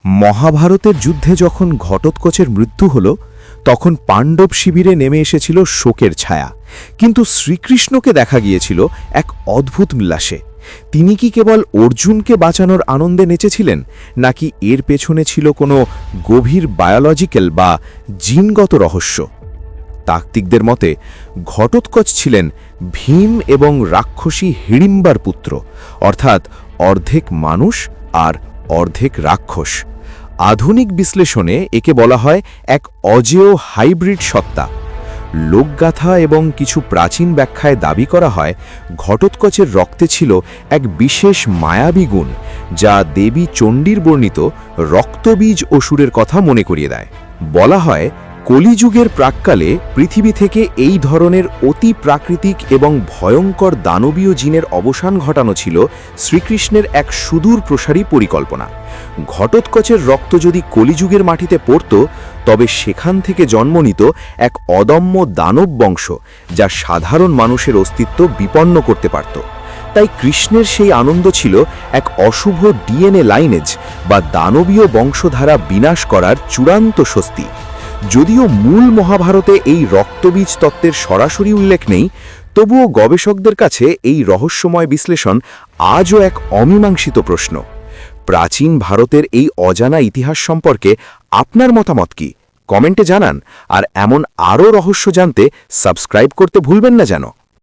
মহাভারতের যুদ্ধে যখন ঘটোৎকচের মৃত্যু হল তখন পাণ্ডব শিবিরে নেমে এসেছিল শোকের ছায়া, কিন্তু শ্রীকৃষ্ণকে দেখা গিয়েছিল এক অদ্ভুত উল্লাসে। তিনি কি কেবল অর্জুনকে বাঁচানোর আনন্দে নেচেছিলেন, নাকি এর পেছনে ছিল কোনো গভীর বায়োলজিক্যাল বা জিনগত রহস্য? তাত্ত্বিকদের মতে ঘটোৎকচ ছিলেন ভীম এবং রাক্ষসী হিড়িম্বার পুত্র, অর্থাৎ অর্ধেক মানুষ আর অর্ধেক রাক্ষস। আধুনিক বিশ্লেষণে একে বলা হয় এক অজেয় হাইব্রিড সত্তা। লোকগাথা এবং কিছু প্রাচীন ব্যাখ্যায় দাবি করা হয় ঘটোৎকচের রক্তে ছিল এক বিশেষ মায়াবী গুণ, যা দেবী চণ্ডীর বর্ণিত রক্তবীজ অসুরের কথা মনে করিয়ে দেয়। বলা হয় কলিযুগের প্রাক্কালে পৃথিবী থেকে এই ধরনের অতি প্রাকৃতিক এবং ভয়ঙ্কর দানবীয় জিনের অবসান ঘটানো ছিল শ্রীকৃষ্ণের এক সুদূর প্রসারী পরিকল্পনা। ঘটোৎকচের রক্ত যদি কলিযুগের মাটিতে পড়ত, তবে সেখান থেকে জন্ম নিত এক অদম্য দানব বংশ, যা সাধারণ মানুষের অস্তিত্ব বিপন্ন করতে পারত। তাই কৃষ্ণের সেই আনন্দ ছিল এক অশুভ ডিএনএ লাইনেজ বা দানবীয় বংশধারা বিনাশ করার চূড়ান্ত স্বস্তি। যদিও মূল মহাভারতে এই রক্তবীজ তত্ত্বের সরাসরি উল্লেখ নেই, তবুও গবেষকদের কাছে এই রহস্যময় বিশ্লেষণ আজও এক অমীমাংসিত প্রশ্ন। প্রাচীন ভারতের এই অজানা ইতিহাস সম্পর্কে আপনার মতামত কি? কমেন্টে জানান। আর এমন আরও রহস্য জানতে সাবস্ক্রাইব করতে ভুলবেন না যেন।